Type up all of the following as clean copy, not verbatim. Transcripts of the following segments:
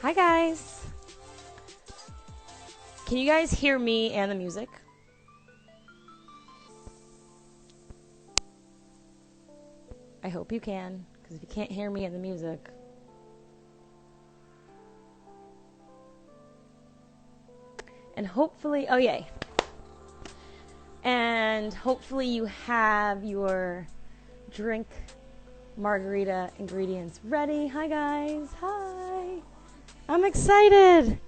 Hi guys. Can you guys hear me and the music? I hope you can, because if you can't hear me and the music. And hopefully, oh yay. And hopefully you have your drink margarita ingredients ready. Hi guys, hi. I'm excited.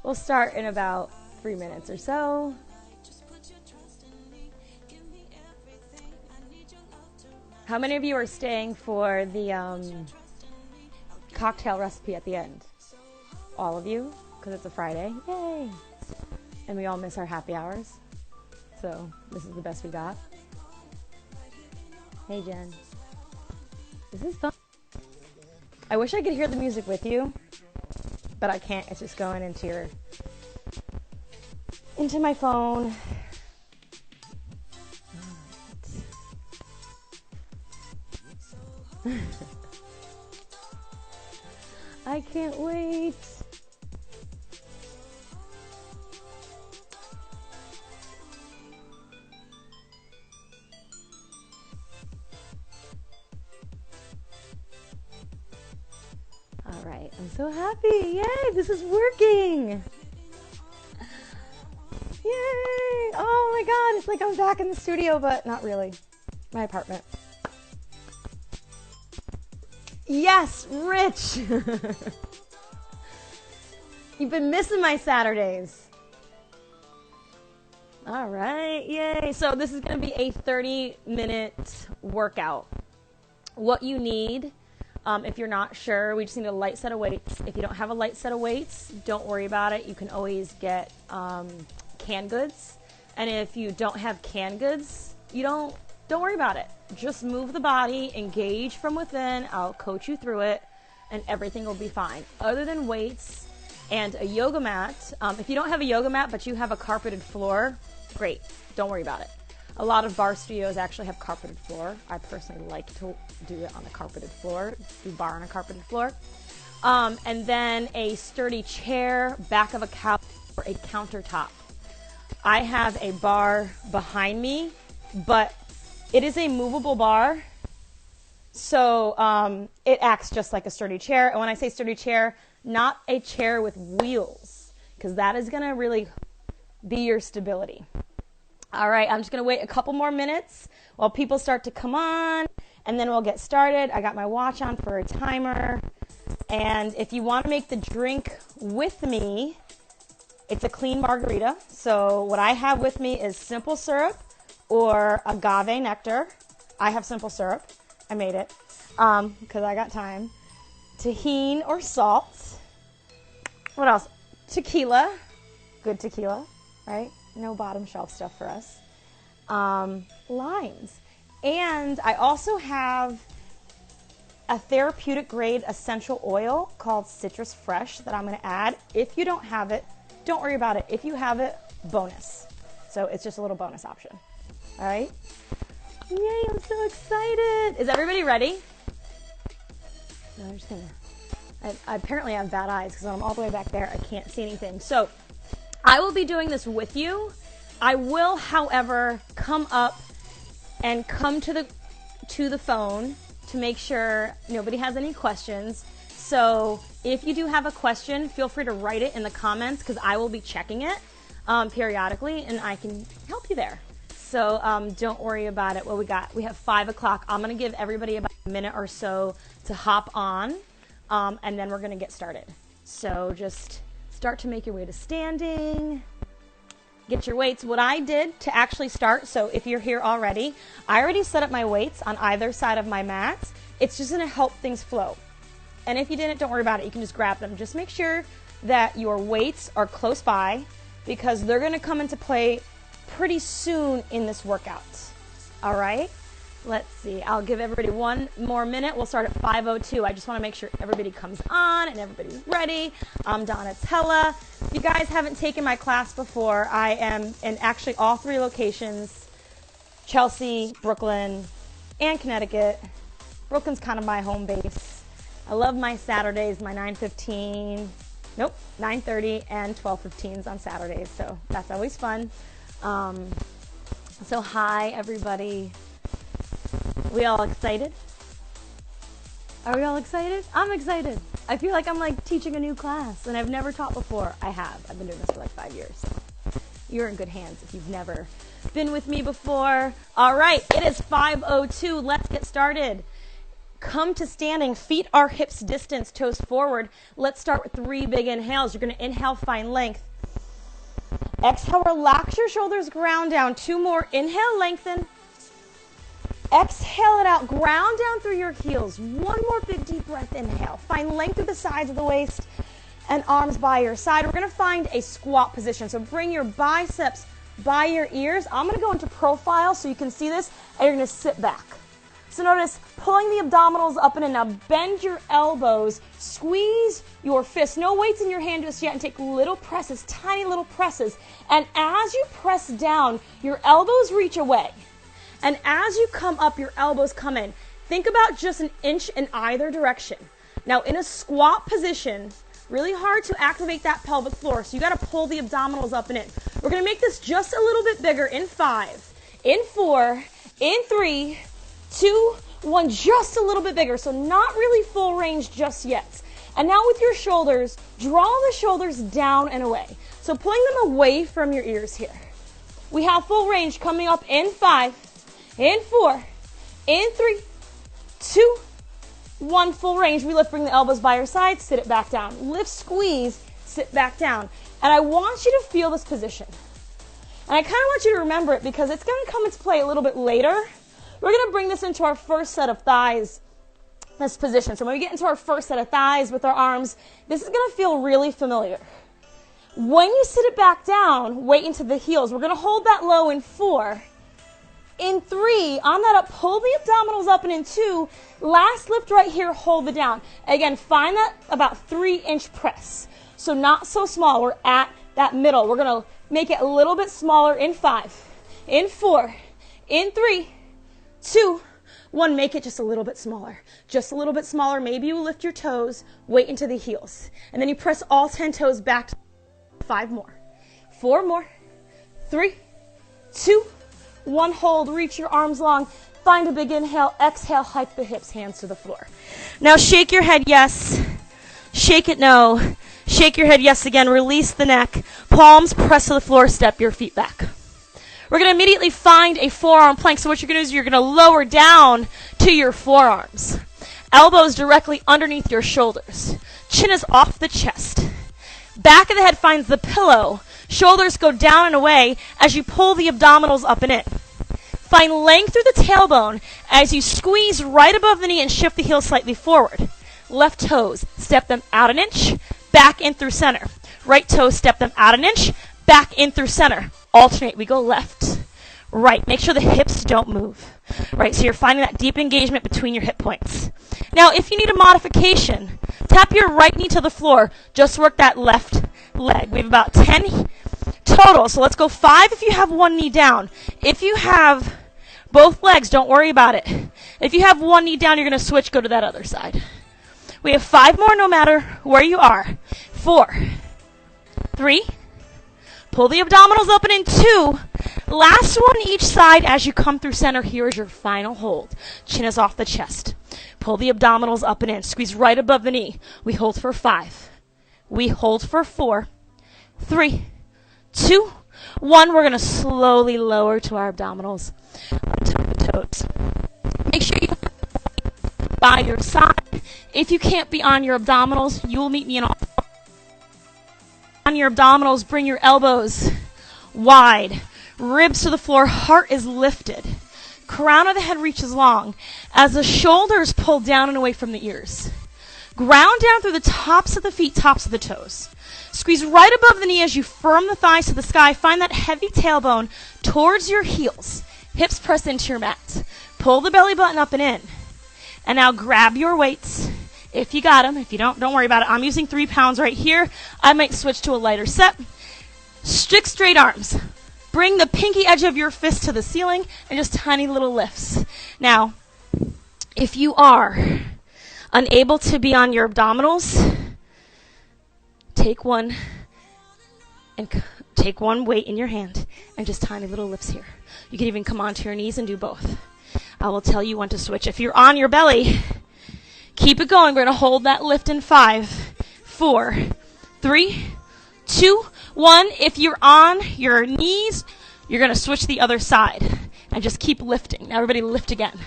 We'll start in about 3 minutes or so. How many of you are staying for the cocktail recipe at the end? All of you, because it's a Friday. Yay! And we all miss our happy hours. So this is the best we got. Hey Jen. This is fun. I wish I could hear the music with you, but I can't. It's just going into my phone. I can't wait. All right, I'm so happy. Yay, this is working. Yay. Oh my God, it's like I'm back in the studio, but not really. My apartment. Yes, Rich. You've been missing my Saturdays. All right, yay. So this is going to be a 30-minute workout. What you need, if you're not sure, we just need a light set of weights. If you don't have a light set of weights, don't worry about it. You can always get canned goods. And if you don't have canned goods, don't worry about it. Just move the body, engage from within. I'll coach you through it, and everything will be fine. Other than weights and a yoga mat, if you don't have a yoga mat but you have a carpeted floor, great. Don't worry about it. A lot of bar studios actually have carpeted floor. I personally like to do it on a carpeted floor, do bar on a carpeted floor. And then a sturdy chair, back of a couch, or a countertop. I have a bar behind me, but it is a movable bar, so it acts just like a sturdy chair. And when I say sturdy chair, not a chair with wheels, because that is going to really be your stability. All right, I'm just going to wait a couple more minutes while people start to come on, and then we'll get started. I got my watch on for a timer. And if you want to make the drink with me, it's a clean margarita. So what I have with me is simple syrup or agave nectar. I have simple syrup. I made it because I got time. Tahini or salt. What else? Tequila. Good tequila, right? No bottom shelf stuff for us. Limes. And I also have a therapeutic grade essential oil called Citrus Fresh that I'm going to add. If you don't have it, don't worry about it. If you have it, bonus. So it's just a little bonus option. All right? Yay, I'm so excited. Is everybody ready? No, I'm just going to... I apparently have bad eyes because I'm all the way back there. I can't see anything. So I will be doing this with you. I will, however, come up and come to the phone to make sure nobody has any questions. So if you do have a question, feel free to write it in the comments because I will be checking it periodically and I can help you there. So don't worry about it. Well, we have 5 o'clock. I'm going to give everybody about a minute or so to hop on, and then we're going to get started. So just start to make your way to standing. Get your weights. What I did to actually start, so if you're here already, I already set up my weights on either side of my mat. It's just going to help things flow. And if you didn't, don't worry about it. You can just grab them. Just make sure that your weights are close by because they're going to come into play pretty soon in this workout. All right? Let's see. I'll give everybody 1 more minute. We'll start at 5:02. I just want to make sure everybody comes on and everybody's ready. I'm Donatella. If you guys haven't taken my class before, I am in actually all 3 locations, Chelsea, Brooklyn, and Connecticut. Brooklyn's kind of my home base. I love my Saturdays, my 9:15. Nope, 9:30 and 12:15s on Saturdays, so that's always fun. So hi, everybody. We all excited? Are we all excited? I'm excited. I feel like I'm like teaching a new class, and I've never taught before. I have. I've been doing this for like 5 years. So you're in good hands if you've never been with me before. All right, it is 5:02. Let's get started. Come to standing, feet are hips distance, toes forward. Let's start with 3 big inhales. You're going to inhale, find length. Exhale, relax your shoulders, ground down. 2 more. Inhale, lengthen. Exhale it out, ground down through your heels. 1 more big deep breath, inhale. Find length through the sides of the waist and arms by your side. We're going to find a squat position. So bring your biceps by your ears. I'm going to go into profile so you can see this, and you're going to sit back. So notice pulling the abdominals up and in. Now bend your elbows, squeeze your fists. No weights in your hand just yet, and take little presses, tiny little presses. And as you press down, your elbows reach away. And as you come up, your elbows come in. Think about just an inch in either direction. Now in a squat position, really hard to activate that pelvic floor, so you got to pull the abdominals up and in. We're going to make this just a little bit bigger in 5, in 4, in 3, 2, 1, just a little bit bigger, so not really full range just yet. And now with your shoulders, draw the shoulders down and away. So pulling them away from your ears here. We have full range coming up in 5, in 4, in 3, 2, 1, full range. We lift, bring the elbows by your sides, sit it back down. Lift, squeeze, sit back down. And I want you to feel this position. And I kind of want you to remember it because it's going to come into play a little bit later. We're going to bring this into our first set of thighs, this position. So when we get into our first set of thighs with our arms, this is going to feel really familiar. When you sit it back down, weight into the heels. We're going to hold that low in 4. In 3, on that up, pull the abdominals up, and in 2, last lift right here, hold it down. Again, find that about 3-inch press. So not so small. We're at that middle. We're going to make it a little bit smaller in 5, in 4, in 3, 2, 1, make it just a little bit smaller. Just a little bit smaller. Maybe you lift your toes, weight into the heels. And then you press all 10 toes back. 5 more. 4 more. 3, 2, 1, hold. Reach your arms long. Find a big inhale. Exhale, hike the hips, hands to the floor. Now shake your head yes. Shake it no. Shake your head yes again. Release the neck. Palms press to the floor. Step your feet back. We're going to immediately find a forearm plank. So what you're going to do is you're going to lower down to your forearms. Elbows directly underneath your shoulders. Chin is off the chest. Back of the head finds the pillow. Shoulders go down and away as you pull the abdominals up and in. Find length through the tailbone as you squeeze right above the knee and shift the heel slightly forward. Left toes, step them out an inch, back in through center. Right toes, step them out an inch, back in through center. Alternate, we go left, right. Make sure the hips don't move. Right, so you're finding that deep engagement between your hip points. Now, if you need a modification, tap your right knee to the floor. Just work that left leg. We have about 10 total, so let's go 5 if you have one knee down. If you have both legs, don't worry about it. If you have one knee down, you're going to switch, go to that other side. We have 5 more no matter where you are. 4, 3, pull the abdominals up and in 2. Last one each side as you come through center. Here is your final hold. Chin is off the chest. Pull the abdominals up and in. Squeeze right above the knee. We hold for 5. We hold for 4, 3, 2, 1. We're going to slowly lower to our abdominals onto the toes. Make sure you by your side. If you can't be on your abdominals, you will meet me in all. On your abdominals, bring your elbows wide. Ribs to the floor, heart is lifted. Crown of the head reaches long as the shoulders pull down and away from the ears. Ground down through the tops of the feet, tops of the toes. Squeeze right above the knee as you firm the thighs to the sky. Find that heavy tailbone towards your heels. Hips press into your mat. Pull the belly button up and in. And now grab your weights. If you got them. If you don't worry about it. I'm using 3 pounds right here. I might switch to a lighter set. Stick straight arms. Bring the pinky edge of your fist to the ceiling and just tiny little lifts. Now, if you are unable to be on your abdominals, Take one weight in your hand and just tiny little lifts here. You can even come onto your knees and do both. I will tell you when to switch. If you're on your belly, keep it going. We're going to hold that lift in 5, 4, 3, 2, 1. If you're on your knees, you're going to switch the other side and just keep lifting. Now everybody lift again.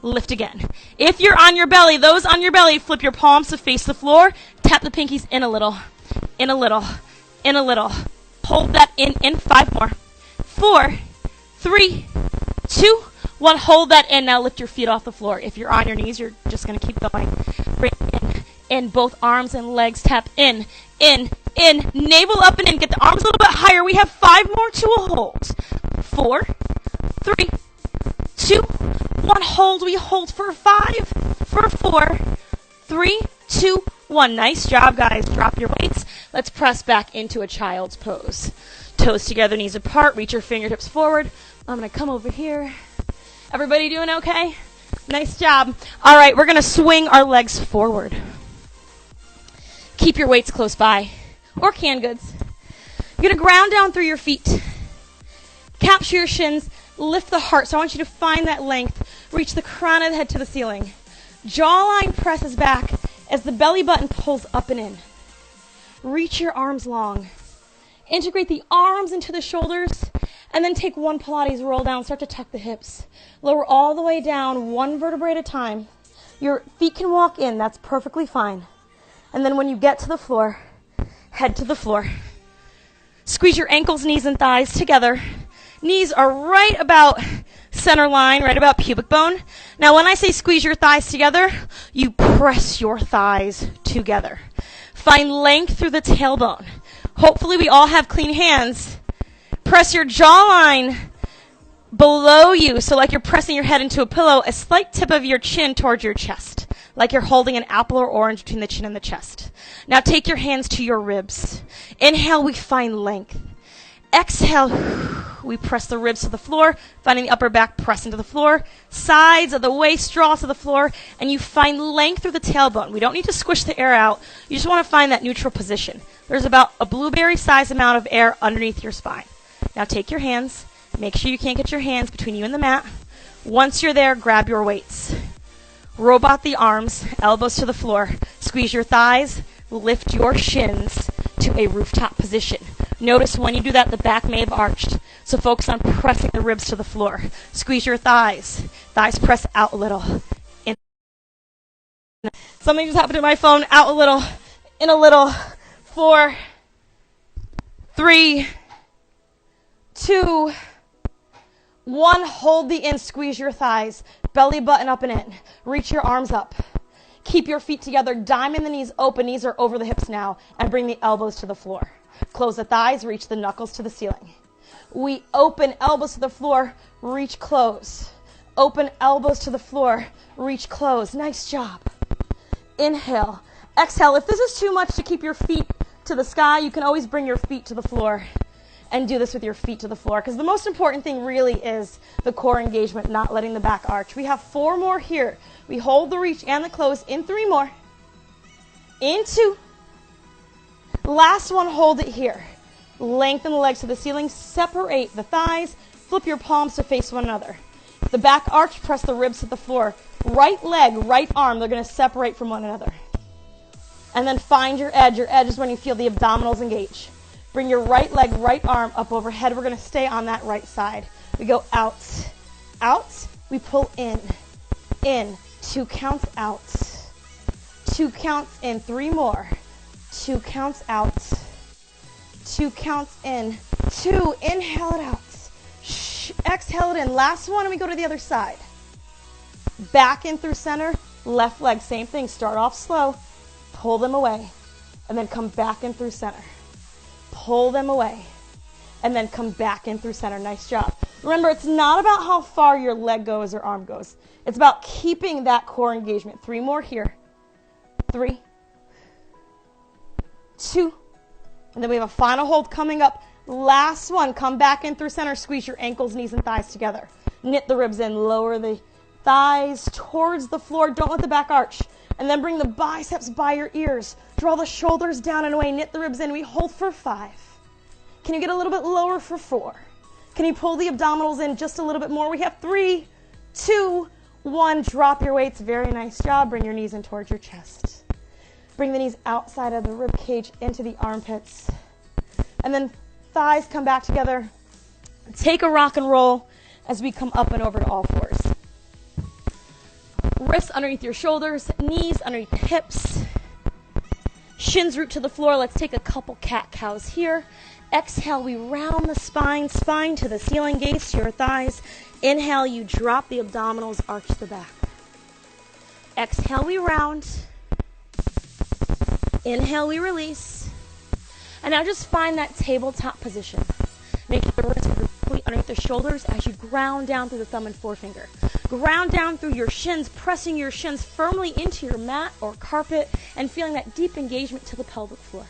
Lift again. If you're on your belly, those on your belly, flip your palms to face the floor. Tap the pinkies in a little, in a little, in a little. Hold that in 5 more. 4, 3, 2, 1. Hold that in. Now lift your feet off the floor. If you're on your knees, you're just going to keep going. Bring in both arms and legs. Tap in. Navel up and in. Get the arms a little bit higher. We have 5 more to a hold. 4, 3, 2, 1. Hold. We hold for 5, for 4, 3, 2, 1. Nice job, guys. Drop your weights. Let's press back into a child's pose. Toes together, knees apart. Reach your fingertips forward. I'm going to come over here. Everybody doing okay? Nice job. All right, we're going to swing our legs forward. Keep your weights close by, or canned goods. You're going to ground down through your feet. Capture your shins. Lift the heart. So I want you to find that length. Reach the crown of the head to the ceiling. Jawline presses back as the belly button pulls up and in. Reach your arms long. Integrate the arms into the shoulders, and then take one Pilates roll down. Start to tuck the hips. Lower all the way down, one vertebrae at a time. Your feet can walk in. That's perfectly fine. And then when you get to the floor, head to the floor. Squeeze your ankles, knees, and thighs together. Knees are right about center line, right about pubic bone. Now, when I say squeeze your thighs together, you press your thighs together. Find length through the tailbone. Hopefully, we all have clean hands. Press your jawline below you, so like you're pressing your head into a pillow, a slight tip of your chin towards your chest, like you're holding an apple or orange between the chin and the chest. Now take your hands to your ribs. Inhale, we find length. Exhale, we press the ribs to the floor, finding the upper back press into the floor, sides of the waist draw to the floor, and you find length through the tailbone. We don't need to squish the air out. You just want to find that neutral position. There's about a blueberry-sized amount of air underneath your spine. Now take your hands. Make sure you can't get your hands between you and the mat. Once you're there, grab your weights. Robot the arms, elbows to the floor. Squeeze your thighs. Lift your shins to a rooftop position. Notice when you do that, the back may have arched. So focus on pressing the ribs to the floor. Squeeze your thighs. Thighs press out a little. In. Something just happened to my phone. Out a little. In a little. 4, 3, 2, 1. Hold the in. Squeeze your thighs. Belly button up and in. Reach your arms up. Keep your feet together. Diamond the knees open. Knees are over the hips now. And bring the elbows to the floor. Close the thighs. Reach the knuckles to the ceiling. We open elbows to the floor. Reach close. Open elbows to the floor. Reach close. Nice job. Inhale. Exhale. If this is too much to keep your feet to the sky, you can always bring your feet to the floor and do this with your feet to the floor, because the most important thing really is the core engagement, not letting the back arch. We have 4 more here. We hold the reach and the close. In 3 more. In 2. Last one, hold it here. Lengthen the legs to the ceiling. Separate the thighs. Flip your palms to face one another. The back arch, press the ribs to the floor. Right leg, right arm, they're going to separate from one another. And then find your edge. Your edge is when you feel the abdominals engage. Bring your right leg, right arm up overhead. We're going to stay on that right side. We go out, out. We pull in. 2 counts out. 2 counts in. 3 more. 2 counts out. 2 counts in. 2. Inhale it out. Exhale it in. Last one, and we go to the other side. Back in through center. Left leg, same thing. Start off slow. Pull them away. And then come back in through center. Pull them away. And then come back in through center. Nice job. Remember, it's not about how far your leg goes or arm goes. It's about keeping that core engagement. 3 more here. 3, 2, and then we have a final hold coming up. Last one. Come back in through center. Squeeze your ankles, knees, and thighs together. Knit the ribs in. Lower the thighs towards the floor. Don't let the back arch. And then bring the biceps by your ears. Draw the shoulders down and away. Knit the ribs in. We hold for 5. Can you get a little bit lower for 4? Can you pull the abdominals in just a little bit more? We have 3, 2, 1. Drop your weights. Very nice job. Bring your knees in towards your chest. Bring the knees outside of the rib cage into the armpits. And then thighs come back together. Take a rock and roll as we come up and over to all fours. Wrists underneath your shoulders, knees underneath the hips. Shins root to the floor. Let's take a couple cat-cows here. Exhale, we round the spine, spine to the ceiling, gaze to your thighs. Inhale, you drop the abdominals, arch the back. Exhale, we round. Inhale, we release. And now just find that tabletop position. Make the wrists complete underneath the shoulders as you ground down through the thumb and forefinger. Ground down through your shins, pressing your shins firmly into your mat or carpet and feeling that deep engagement to the pelvic floor.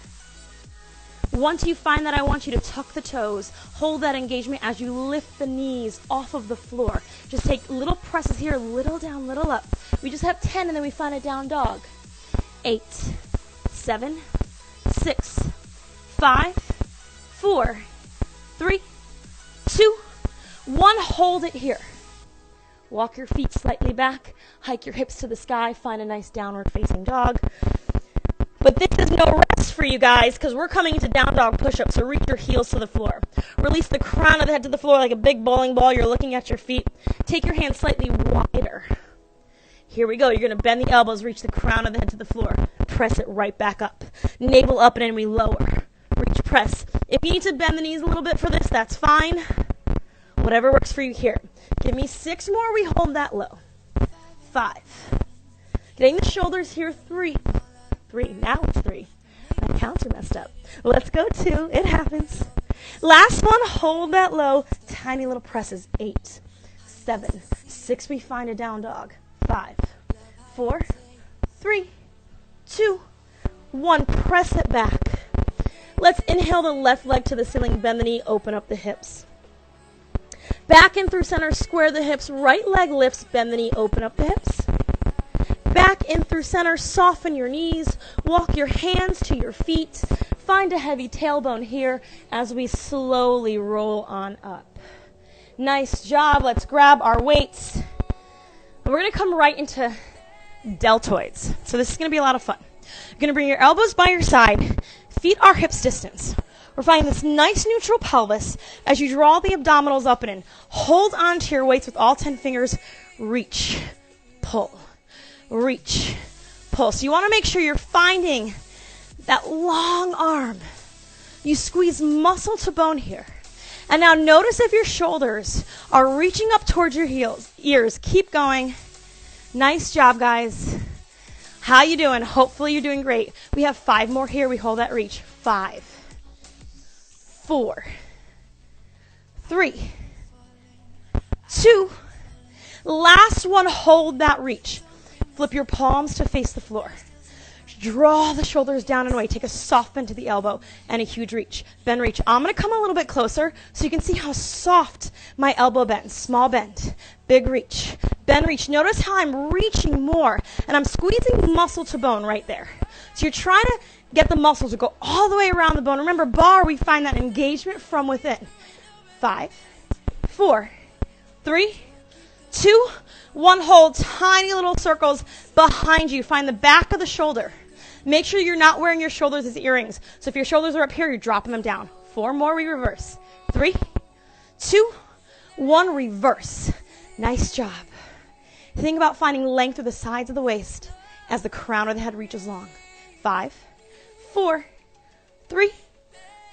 Once you find that, I want you to tuck the toes. Hold that engagement as you lift the knees off of the floor. Just take little presses here, little down, little up. We just have 10 and then we find a down dog. 8, 7, 6, 5, 4, 3, 2, 1. Hold it here. Walk your feet slightly back. Hike your hips to the sky. Find a nice downward facing dog. But this is no rest for you guys because we're coming into down dog push-up. So reach your heels to the floor. Release the crown of the head to the floor like a big bowling ball. You're looking at your feet. Take your hands slightly wider. Here we go. You're going to bend the elbows. Reach the crown of the head to the floor. Press it right back up. Navel up and then we lower. Reach, press. If you need to bend the knees a little bit for this, that's fine. Whatever works for you here. Give me 6 more. We hold that low. 5. Getting the shoulders here. 3. Now it's 3. My counts are messed up. Let's go 2. It happens. Last one. Hold that low. Tiny little presses. 8, 7, 6. We find a down dog. 5, 4, 3, 2, 1. Press it back. Let's inhale the left leg to the ceiling. Bend the knee. Open up the hips. Back in through center. Square the hips. Right leg lifts. Bend the knee. Open up the hips. Back in through center. Soften your knees. Walk your hands to your feet. Find a heavy tailbone here as we slowly roll on up. Nice job. Let's grab our weights. We're going to come right into deltoids. So this is going to be a lot of fun. You're going to bring your elbows by your side. Feet are hips distance. We're finding this nice neutral pelvis as you draw the abdominals up and in. Hold on to your weights with all 10 fingers. Reach, pull, reach, pull. So you want to make sure you're finding that long arm. You squeeze muscle to bone here. And now notice if your shoulders are reaching up towards your ears. Keep going. Nice job, guys. How you doing? Hopefully you're doing great. We have 5 more here. We hold that reach. 5, 4, 3, 2. Last one. Hold that reach. Flip your palms to face the floor. Draw the shoulders down and away. Take a soft bend to the elbow and a huge reach. Bend, reach. I'm going to come a little bit closer so you can see how soft my elbow bends. Small bend. Big reach. Bend, reach. Notice how I'm reaching more and I'm squeezing muscle to bone right there. So you're trying to get the muscles to go all the way around the bone. Remember, bar, we find that engagement from within. 5, 4, 3, 2, 1. Hold. Tiny little circles behind you. Find the back of the shoulder. Make sure you're not wearing your shoulders as earrings. So if your shoulders are up here, you're dropping them down. 4 more, we reverse. 3, 2, 1, reverse. Nice job. Think about finding length through the sides of the waist as the crown of the head reaches long. 5, 4, 3,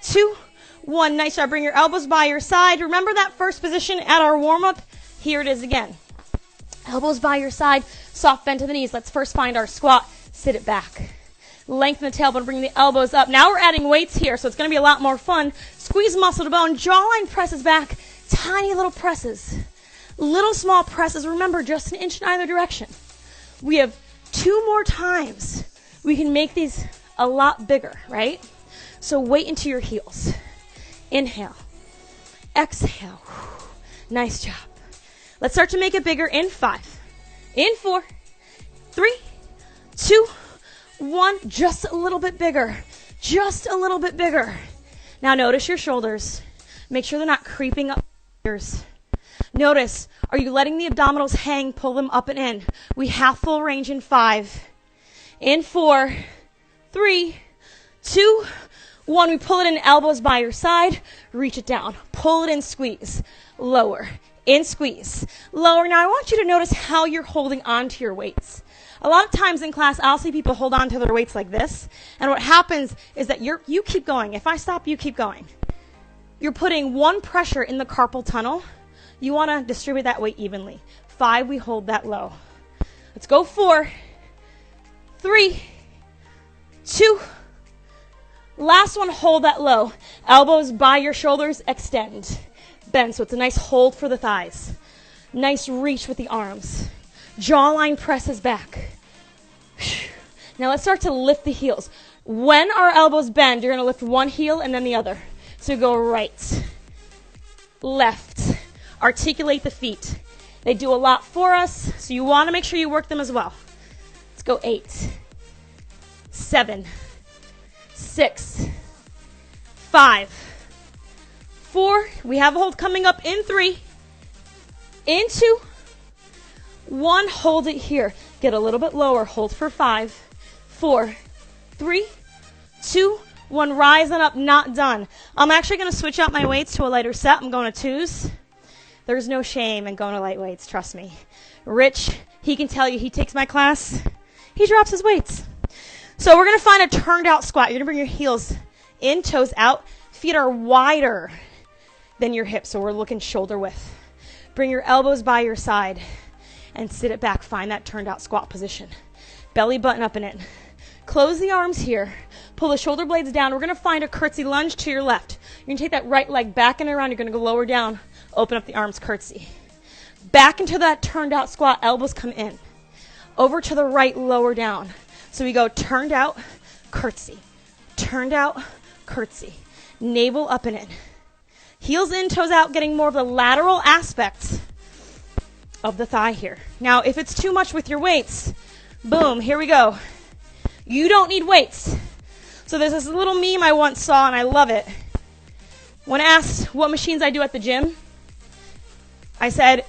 2, 1. Nice job. Bring your elbows by your side. Remember that first position at our warm-up? Here it is again. Elbows by your side. Soft bend to the knees. Let's first find our squat. Sit it back. Lengthen the tailbone. Bring the elbows up. Now we're adding weights here, so it's going to be a lot more fun. Squeeze muscle to bone. Jawline presses back. Tiny little presses. Little small presses. Remember, just an inch in either direction. We have 2 more times. We can make these a lot bigger, right? So weight into your heels. Inhale. Exhale. Nice job. Let's start to make it bigger in 5. In 4. 3, 2, 1, just a little bit bigger, just a little bit bigger. Now notice your shoulders. Make sure they're not creeping up your ears. Notice, are you letting the abdominals hang, pull them up and in? We have full range in 5, in 4, 3, 2, 1. We pull it in, elbows by your side, reach it down, pull it in, squeeze, lower, in, squeeze, lower. Now I want you to notice how you're holding on to your weights. A lot of times in class, I'll see people hold on to their weights like this, and what happens is that you keep going. If I stop, you keep going. You're putting one pressure in the carpal tunnel. You want to distribute that weight evenly. 5, we hold that low. Let's go. 4, 3, 2, last one, hold that low. Elbows by your shoulders, extend, bend. So it's a nice hold for the thighs. Nice reach with the arms. Jawline presses back. Now let's start to lift the heels. When our elbows bend, you're going to lift one heel and then the other. So go right, left. Articulate the feet. They do a lot for us, so you want to make sure you work them as well. Let's go. 8, 7, 6, 5, 4. We have a hold coming up in 3, in 2, 1. Hold it here. Get a little bit lower. Hold for 5, 4, 3, 2, 1. Rise on up. Not done. I'm actually going to switch out my weights to a lighter set. I'm going to 2s. There's no shame in going to light weights, trust me. Rich, he can tell you, he takes my class, he drops his weights. So we're going to find a turned out squat. You're going to bring your heels in, toes out. Feet are wider than your hips, so we're looking shoulder width. Bring your elbows by your side and sit it back. Find that turned out squat position. Belly button up and in. Close the arms here. Pull the shoulder blades down. We're going to find a curtsy lunge to your left. You're going to take that right leg back and around. You're going to go lower down. Open up the arms, curtsy. Back into that turned out squat, elbows come in. Over to the right, lower down. So we go turned out, curtsy. Turned out, curtsy. Navel up and in. Heels in, toes out, getting more of the lateral aspect of the thigh here. Now, if it's too much with your weights, boom, here we go. You don't need weights. So there's this little meme I once saw, and I love it. When asked what machines I do at the gym, I said,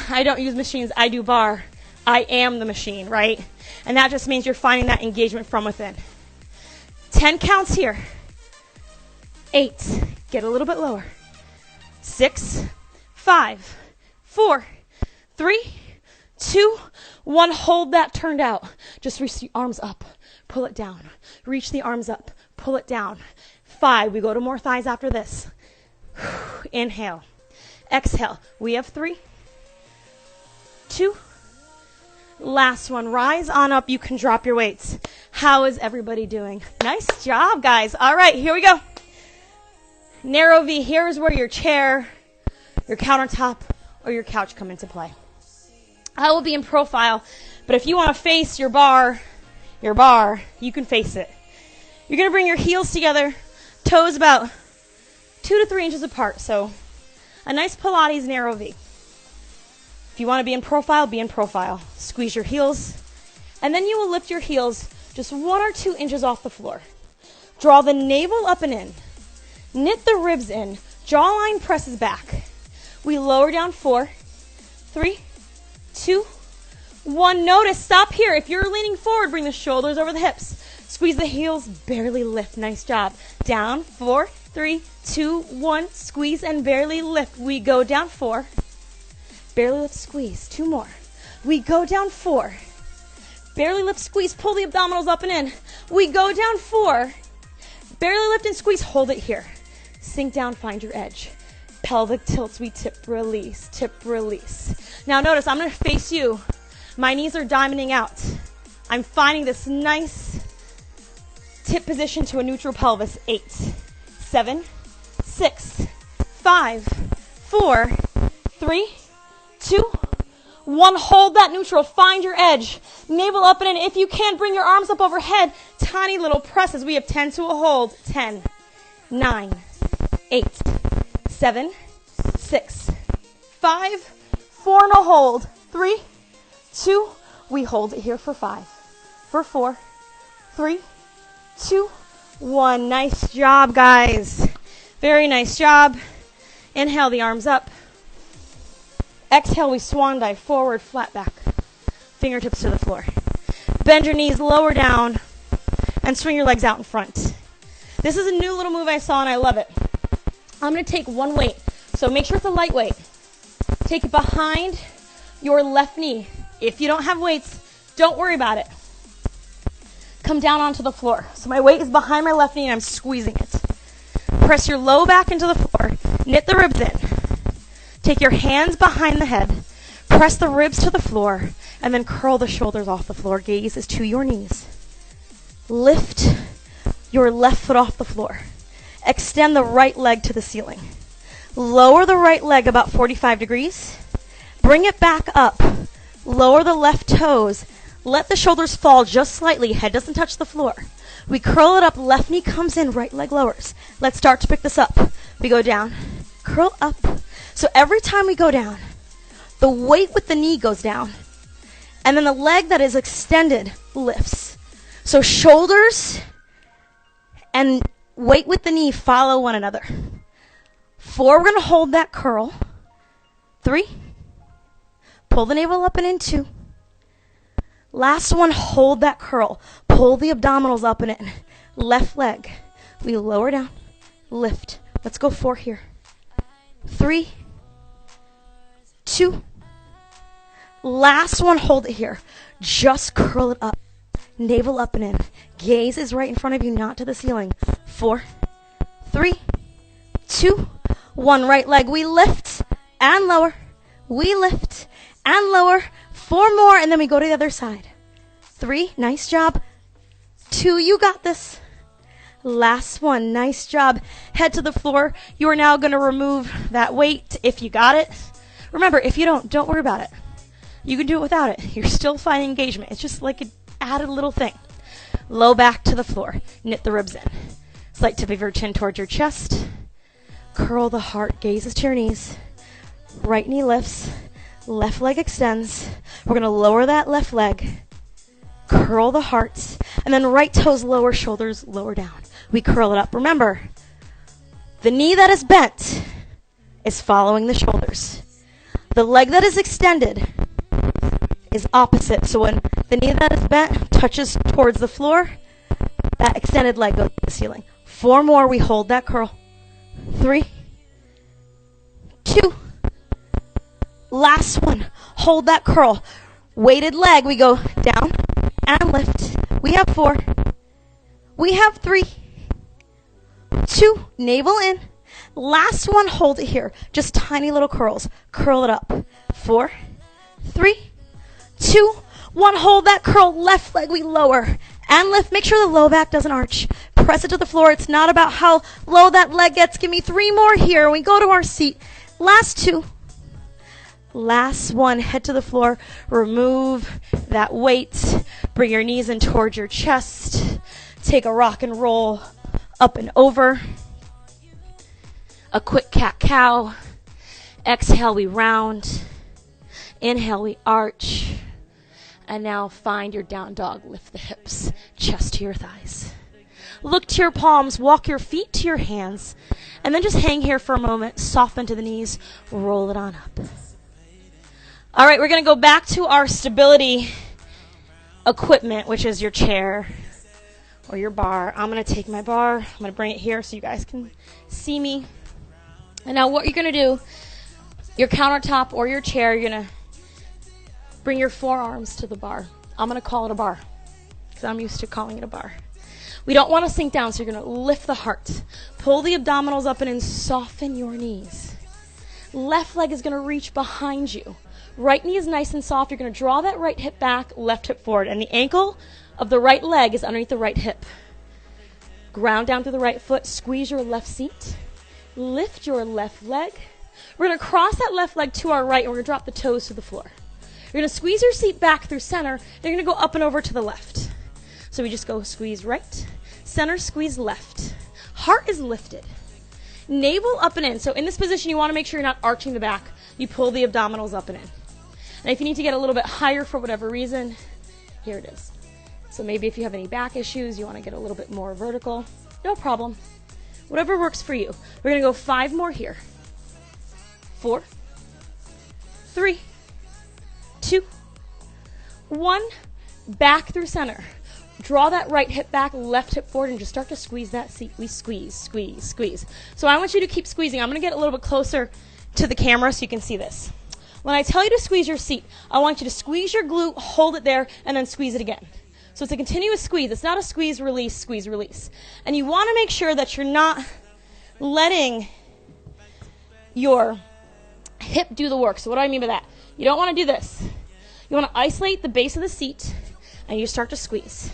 I don't use machines, I do bar. I am the machine, right? And that just means you're finding that engagement from within. 10 counts here. 8, get a little bit lower. 6, 5, 4, 3, 2, 1. Hold that turned out. Just reach the arms up, pull it down. Reach the arms up, pull it down. 5, we go to more thighs after this. Inhale. Exhale. We have 3, 2, last one. Rise on up. You can drop your weights. How is everybody doing? Nice job, guys. All right, here we go. Narrow V. Here is where your chair, your countertop, or your couch come into play. I will be in profile, but if you want to face your bar, you can face it. You're going to bring your heels together, toes about 2 to 3 inches apart. So a nice Pilates narrow V. If you want to be in profile. Squeeze your heels, and then you will lift your heels just 1 or 2 inches off the floor. Draw the navel up and in. Knit the ribs in. Jawline presses back. We lower down. 4, 3, 2, 1. Notice, stop here. If you're leaning forward, bring the shoulders over the hips. Squeeze the heels, barely lift. Nice job. Down. 4, 3, 2, 1. Squeeze and barely lift. We go down. 4. Barely lift, squeeze. 2 more. We go down. 4. Barely lift, squeeze. Pull the abdominals up and in. We go down. 4. Barely lift and squeeze. Hold it here. Sink down, find your edge. Pelvic tilts, we tip, release, tip, release. Now notice, I'm going to face you. My knees are diamonding out. I'm finding this nice tip position to a neutral pelvis. 8, 7, 6, 5, 4, 3, 2, 1. Hold that neutral. Find your edge. Navel up and in. If you can, bring your arms up overhead. Tiny little presses. We have 10 to a hold. 10, 9, 8, 7, 6, 5, 4 and a hold. 3, 2. We hold it here for 5, for 4, 3, 2, 1. Nice job, guys. Very nice job. Inhale the arms up. Exhale, we swan dive forward, flat back. Fingertips to the floor. Bend your knees, lower down, and swing your legs out in front. This is a new little move I saw and I love it. I'm going to take one weight. So make sure it's a light weight. Take it behind your left knee. If you don't have weights, don't worry about it. Come down onto the floor. So my weight is behind my left knee and I'm squeezing it. Press your low back into the floor. Knit the ribs in. Take your hands behind the head. Press the ribs to the floor. And then curl the shoulders off the floor. Gaze is to your knees. Lift your left foot off the floor. Extend the right leg to the ceiling. Lower the right leg about 45 degrees. Bring it back up. Lower the left toes. Let the shoulders fall just slightly. Head doesn't touch the floor. We curl it up. Left knee comes in. Right leg lowers. Let's start to pick this up. We go down. Curl up. So every time we go down, the weight with the knee goes down. And then the leg that is extended lifts. So shoulders and weight with the knee follow one another. 4, we're going to hold that curl. 3, pull the navel up and in. 2. Last one, hold that curl. Pull the abdominals up and in. Left leg. We lower down, lift. Let's go 4 here. 3, 2. Last one, hold it here. Just curl it up. Navel up and in. Gaze is right in front of you, not to the ceiling. 4, 3, 2, 1. Right leg. We lift and lower. We lift and lower. 4 more, and then we go to the other side. 3, nice job. 2, you got this. Last one, nice job. Head to the floor. You are now going to remove that weight if you got it. Remember, if you don't worry about it. You can do it without it. You're still finding engagement. It's just like an added little thing. Low back to the floor. Knit the ribs in. Slight tip of your chin towards your chest. Curl the heart. Gaze to your knees. Right knee lifts. Left leg extends. We're going to lower that left leg. Curl the heart. And then right toes lower, shoulders lower down. We curl it up. Remember, the knee that is bent is following the shoulders. The leg that is extended is opposite. So when the knee that is bent touches towards the floor, that extended leg goes to the ceiling. 4 more, we hold that curl. 3, 2. Last one, hold that curl. Weighted leg, we go down and lift. We have 4. We have 3, 2, navel in. Last one, hold it here. Just tiny little curls. Curl it up. 4, 3, 2, 1. Hold that curl. Left leg, we lower and lift. Make sure the low back doesn't arch. Press it to the floor. It's not about how low that leg gets. Give me 3 more here. We go to our seat. Last 2. Last one. Head to the floor. Remove that weight. Bring your knees in towards your chest. Take a rock and roll up and over. A quick cat-cow. Exhale, we round. Inhale, we arch. And now find your down dog. Lift the hips, chest to your thighs. Look to your palms. Walk your feet to your hands. And then just hang here for a moment. Soften to the knees. Roll it on up. All right, we're going to go back to our stability equipment, which is your chair or your bar. I'm going to take my bar. I'm going to bring it here so you guys can see me. And now what you're going to do, your countertop or your chair, you're going to bring your forearms to the bar. I'm going to call it a bar because I'm used to calling it a bar. We don't want to sink down, so you're going to lift the heart. Pull the abdominals up and then soften your knees. Left leg is going to reach behind you. Right knee is nice and soft. You're going to draw that right hip back, left hip forward. And the ankle of the right leg is underneath the right hip. Ground down through the right foot. Squeeze your left seat. Lift your left leg. We're going to cross that left leg to our right, and we're going to drop the toes to the floor. You're going to squeeze your seat back through center. And you're going to go up and over to the left. So we just go squeeze right, center, squeeze left. Heart is lifted. Navel up and in. So in this position, you want to make sure you're not arching the back. You pull the abdominals up and in. And if you need to get a little bit higher for whatever reason, here it is. So maybe if you have any back issues, you want to get a little bit more vertical, no problem. Whatever works for you. We're going to go 5 more here. 4, 3, 2, 1. Back through center. Draw that right hip back, left hip forward, and just start to squeeze that seat. We squeeze, squeeze, squeeze. So I want you to keep squeezing. I'm going to get a little bit closer to the camera so you can see this. When I tell you to squeeze your seat, I want you to squeeze your glute, hold it there, and then squeeze it again. So it's a continuous squeeze. It's not a squeeze, release, squeeze, release. And you want to make sure that you're not letting your hip do the work. So what do I mean by that? You don't want to do this. You want to isolate the base of the seat, and you start to squeeze.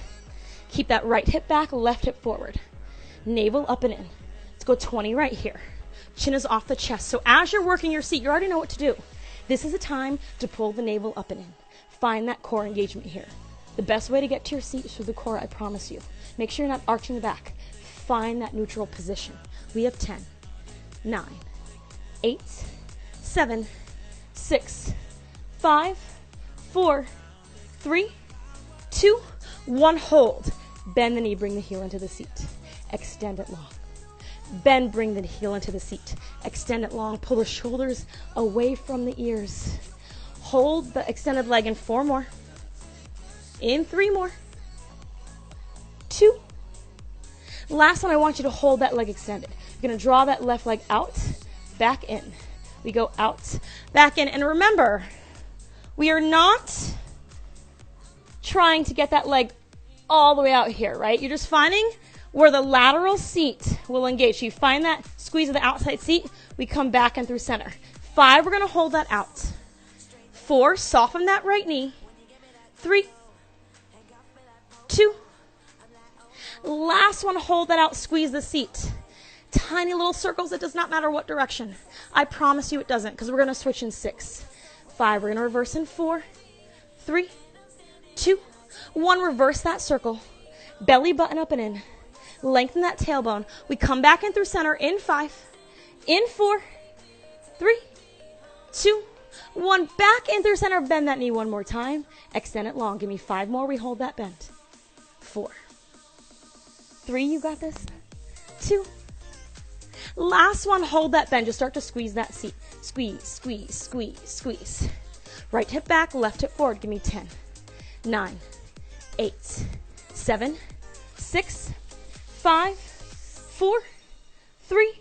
Keep that right hip back, left hip forward. Navel up and in. Let's go 20 right here. Chin is off the chest. So as you're working your seat, you already know what to do. This is a time to pull the navel up and in. Find that core engagement here. The best way to get to your seat is through the core, I promise you. Make sure you're not arching the back. Find that neutral position. We have 10, 9, 8, 7, 6, 5, 4, 3, 2, 1. Hold. Bend the knee, bring the heel into the seat. Extend it long. Bend, bring the heel into the seat. Extend it long. Pull the shoulders away from the ears. Hold the extended leg in 4 more. In 3 more. 2. Last one, I want you to hold that leg extended. You're going to draw that left leg out, back in. We go out, back in. And remember, we are not trying to get that leg all the way out here, right? You're just finding where the lateral seat will engage. So you find that squeeze of the outside seat, we come back in through center. 5, we're going to hold that out. 4, soften that right knee. 3, 2. Last one, hold that out, squeeze the seat. Tiny little circles, it does not matter what direction. I promise you it doesn't, because we're going to switch in 6. 5, we're going to reverse in 4, 3, 2, 1. Reverse that circle. Belly button up and in. Lengthen that tailbone. We come back in through center in 5, in 4, 3, 2, 1. Back in through center. Bend that knee one more time. Extend it long. Give me 5 more. We hold that bend. 4, 3, you got this. 2. Last one, hold that bend. Just start to squeeze that seat. Squeeze, squeeze, squeeze, squeeze. Right hip back, left hip forward. Give me 10, 9, 8, 7, 6, 5, 4, 3,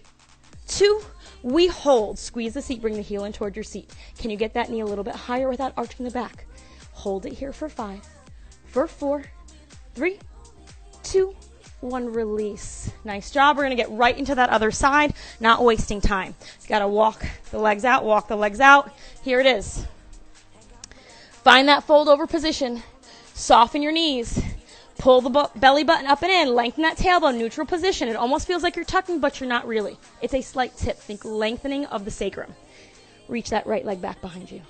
2. We hold. Squeeze the seat. Bring the heel in toward your seat. Can you get that knee a little bit higher without arching the back? Hold it here for 5, for 4, 3, 2, 1. Release. Nice job. We're going to get right into that other side, not wasting time. You got to walk the legs out, walk the legs out. Here it is. Find that fold over position. Soften your knees. Pull the belly button up and in. Lengthen that tailbone. Neutral position. It almost feels like you're tucking, but you're not really. It's a slight tip. Think lengthening of the sacrum. Reach that right leg back behind you.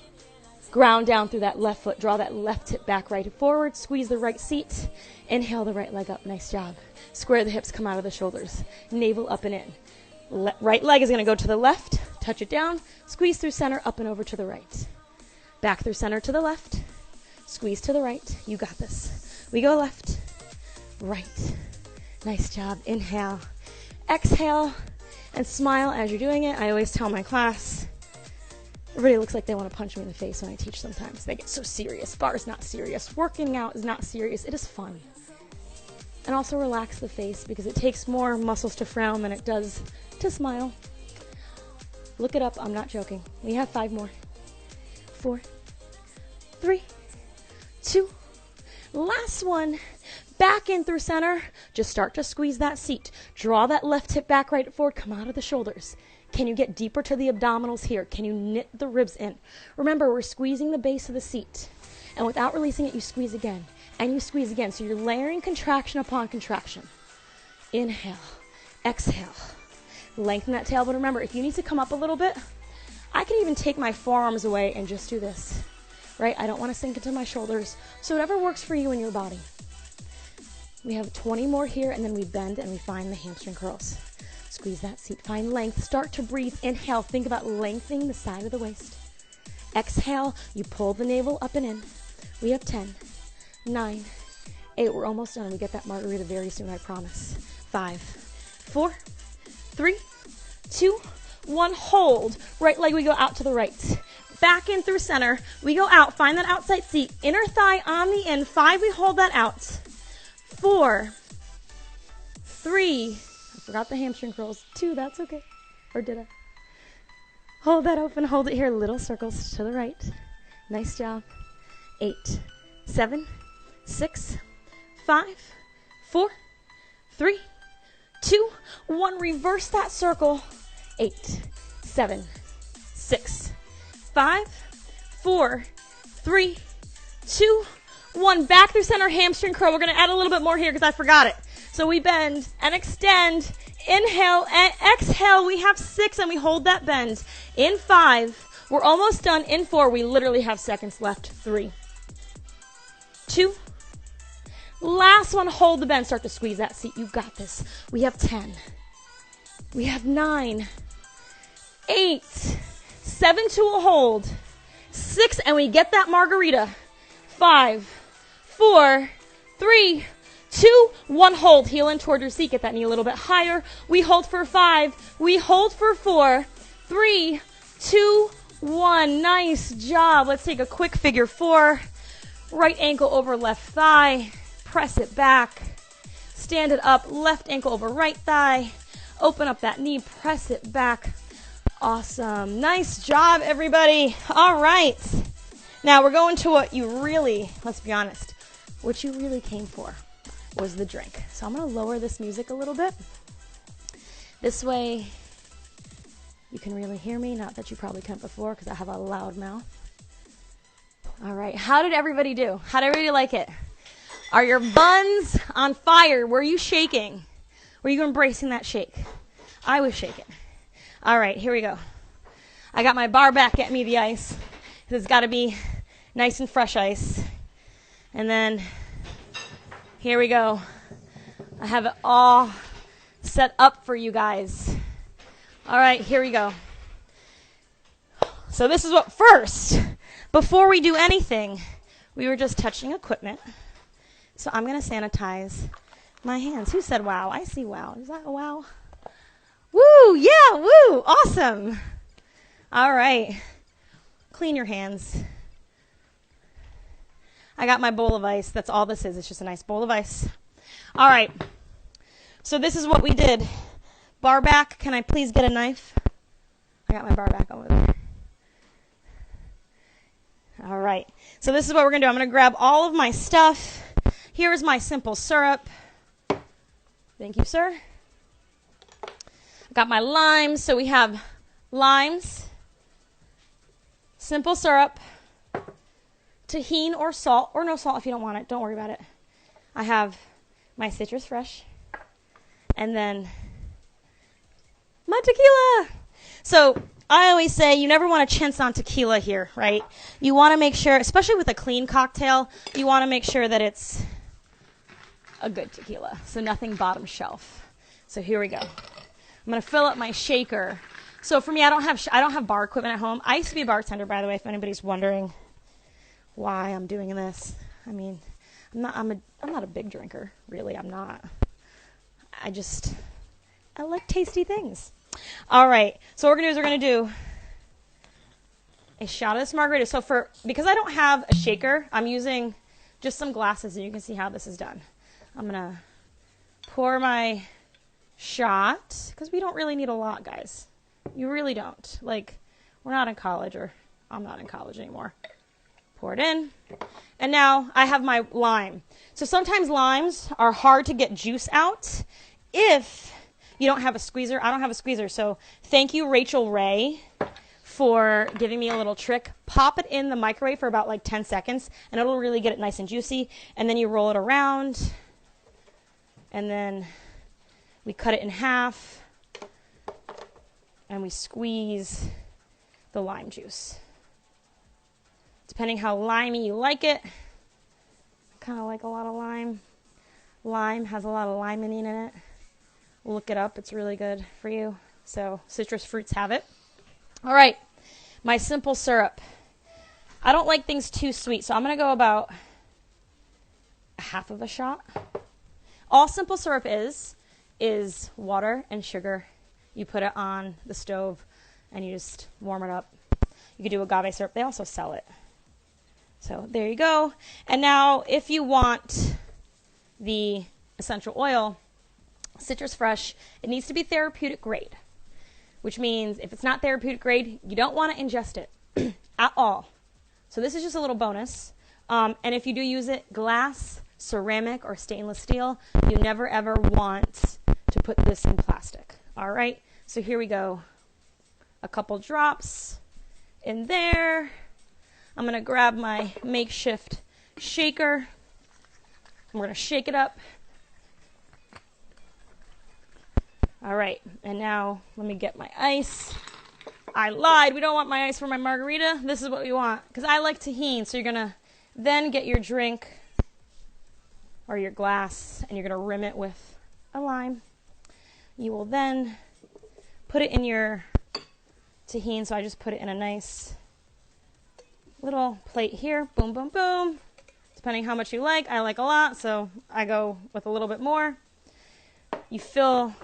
Ground down through that left foot. Draw that left hip back, right hip forward. Squeeze the right seat. Inhale the right leg up. Nice job. Square the hips, come out of the shoulders. Navel up and in. Right leg is going to go to the left. Touch it down. Squeeze through center, up and over to the right. Back through center to the left. Squeeze to the right. You got this. We go left, right. Nice job. Inhale. Exhale. And smile as you're doing it. I always tell my class, everybody looks like they want to punch me in the face when I teach sometimes. They get so serious. Barre is not serious. Working out is not serious. It is fun. And also relax the face because it takes more muscles to frown than it does to smile. Look it up. I'm not joking. We have 5 more. 4, 3, 2. Last one. Back in through center. Just start to squeeze that seat. Draw that left hip back, right forward. Come out of the shoulders. Can you get deeper to the abdominals here? Can you knit the ribs in? Remember, we're squeezing the base of the seat. And without releasing it, you squeeze again. And you squeeze again. So you're layering contraction upon contraction. Inhale. Exhale. Lengthen that tailbone. Remember, if you need to come up a little bit, I can even take my forearms away and just do this. Right? I don't want to sink into my shoulders. So whatever works for you and your body. We have 20 more here, and then we bend and we find the hamstring curls. Squeeze that seat. Find length. Start to breathe. Inhale. Think about lengthening the side of the waist. Exhale. You pull the navel up and in. We have 10, 9, 8. We're almost done. We get that margarita very soon, I promise. 5, 4, 3, 2, 1. Hold. Right leg, we go out to the right. Back in through center. We go out. Find that outside seat. Inner thigh on the in. 5, we hold that out. 4, 3, I forgot the hamstring curls. 2, that's okay. Or did I? Hold that open. Hold it here. Little circles to the right. Nice job. 8, 7, 6, 5, 4, 3, 2, 1. Reverse that circle. 8, 7, 6, 5, 4, 3, 2, 1. Back through center, hamstring curl. We're going to add a little bit more here because I forgot it. So we bend and extend. Inhale and exhale. We have 6 and we hold that bend. In 5. We're almost done. In 4. We literally have seconds left. 3, 2. Last one. Hold the bend. Start to squeeze that seat. You got this. We have 10. We have 9, 8, 7 to a hold. 6 and we get that margarita. 5, 4, 3, 2, 1. Hold. Heel in toward your seat. Get that knee a little bit higher. We hold for 5. We hold for 4, 3, 2, 1. Nice job. Let's take a quick figure 4. Right ankle over left thigh. Press it back. Stand it up. Left ankle over right thigh. Open up that knee. Press it back. Awesome. Nice job, everybody. All right. Now we're going to what you really, let's be honest, what you really came for was the drink. So I'm going to lower this music a little bit. This way you can really hear me. Not that you probably couldn't before because I have a loud mouth. All right. How did everybody do? How did everybody like it? Are your buns on fire? Were you shaking? Were you embracing that shake? I was shaking. All right, here we go. I got my bar back. Get me the ice. It's got to be nice and fresh ice. And then here we go. I have it all set up for you guys. All right, here we go. So this is what first, before we do anything, we were just touching equipment. So I'm going to sanitize my hands. Who said wow? I see wow. Is that a wow? Woo, yeah, woo, awesome. All right, clean your hands. I got my bowl of ice. That's all this is. It's just a nice bowl of ice. All right, so this is what we did. Bar back. Can I please get a knife? I got my bar back over there. All right, so this is what we're going to do. I'm going to grab all of my stuff. Here is my simple syrup. Thank you, sir. I've got my limes. So we have limes, simple syrup, tahini or salt, or no salt if you don't want it. Don't worry about it. I have my citrus fresh, and then my tequila. So I always say you never want to chintz on tequila here, right? You want to make sure, especially with a clean cocktail, you want to make sure that it's a good tequila, so nothing bottom shelf. So here we go. I'm going to fill up my shaker. So for me, I don't have bar equipment at home. I used to be a bartender, by the way, if anybody's wondering why I'm doing this. I mean, I'm not a big drinker, really. I'm not. I like tasty things. All right. So what we're going to do a shot of this margarita. So because I don't have a shaker, I'm using just some glasses, and you can see how this is done. I'm going to pour my shot, because we don't really need a lot, guys. You really don't. Like, we're not in college, or I'm not in college anymore. Pour it in. And now I have my lime. So sometimes limes are hard to get juice out if you don't have a squeezer. I don't have a squeezer. So thank you, Rachel Ray, for giving me a little trick. Pop it in the microwave for about like 10 seconds, and it'll really get it nice and juicy. And then you roll it around, and then we cut it in half, and we squeeze the lime juice. Depending how limey you like it. I kind of like a lot of lime. Lime has a lot of limonene in it. Look it up. It's really good for you. So citrus fruits have it. All right. My simple syrup. I don't like things too sweet, so I'm going to go about half of a shot. All simple syrup is water and sugar. You put it on the stove and you just warm it up. You could do agave syrup. They also sell it. So there you go. And now if you want the essential oil, Citrus Fresh, it needs to be therapeutic grade, which means if it's not therapeutic grade, you don't want to ingest it at all. So this is just a little bonus. And if you do use it, glass, ceramic, or stainless steel, you never ever want to put this in plastic. All right, so here we go. A couple drops in there. I'm going to grab my makeshift shaker. We're going to shake it up. All right, and now let me get my ice. I lied. We don't want my ice for my margarita. This is what we want, because I like tahini. So you're going to then get your drink or your glass, and you're going to rim it with a lime. You will then put it in your tahini. So I just put it in a nice little plate here. Boom, boom, boom. Depending how much you like. I like a lot, so I go with a little bit more. You fill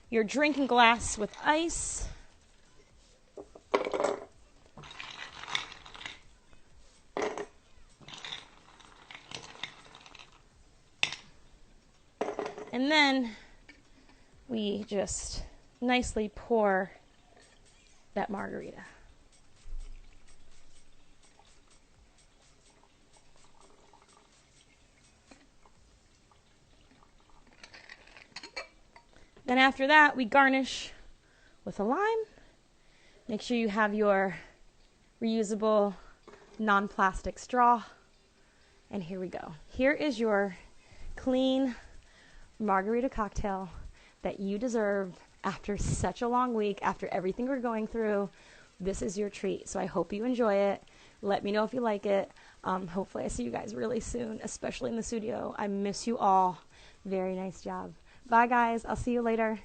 your drinking glass with ice. And then we just nicely pour that margarita. Then after that, we garnish with a lime. Make sure you have your reusable non-plastic straw. And here we go. Here is your clean margarita cocktail that you deserve after such a long week, after everything we're going through. This is your treat. So I hope you enjoy it. Let me know if you like it. Hopefully I see you guys really soon, especially in the studio. I miss you all. Very nice job. Bye, guys. I'll see you later.